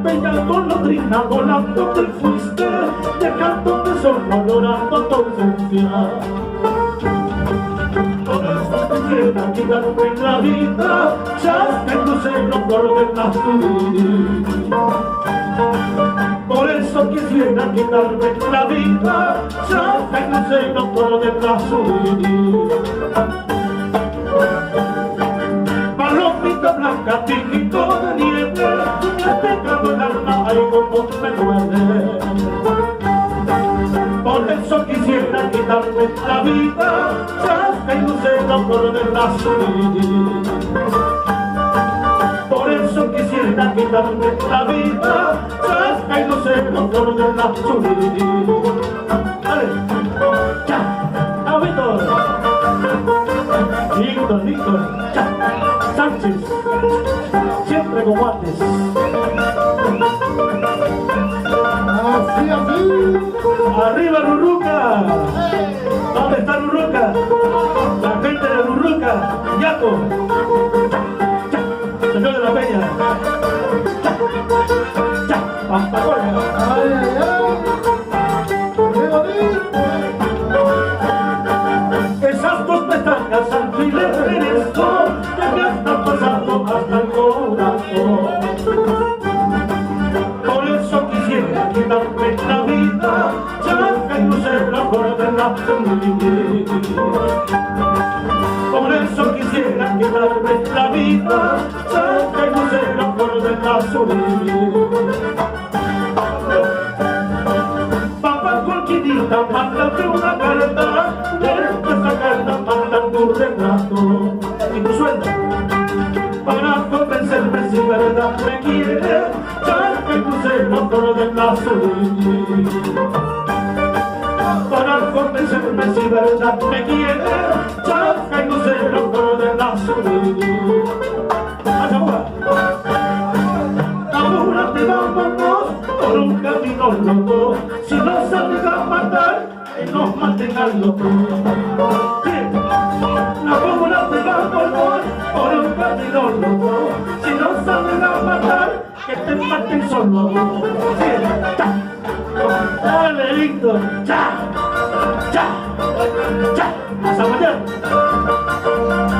Bella golondrina volando te fuiste, dejándote solo llorando tu ausencia. Por eso quisiera quitarme la vida, ya que tu seno ordenas tu vida. Por eso quisiera quitarme la vida, ya que tu seno ordenas tu vida. Palomita blanca, tijito de nieve, me pegado el alma, ay como me duele. Por eso quisiera quitarme la vida, ya que no sé no por la vida. Por eso quisiera quitarme la vida, ya que no sé no por la vida. Dale, ya, a Víctor, ya, Sánchez, siempre con guantes. Así, así. ¡Arriba Ruruca! ¿Dónde está Ruruca? La gente de Ruruca, Yaco. Señor de la Peña. Pampacola. Ay, ay, ay. ¡Qué bonito! Esas dos pestañas alfiler merezco, que me están pasando hasta el corazón. Por eso quisiera quitarme la vida, ya que no sé la de la vida. Por eso quisiera quitarme la vida, ya que no sé la de la vida. Papá cualquierita, mándate una carta, de esa carta manda tu retrato y tu sueldo, para convencerme si verdad me quiere, ya que crucé el motor de la vida. Para convencerme si verdad me quiere, ya que crucé el motor de la vida. Apúrate, vámonos por un camino loco, si nos salen a matar, que nos maten al loco. Apúrate, vámonos por un camino loco, si nos salen a matar, que te maten solo. Dale, Víctor, ya, hasta mañana.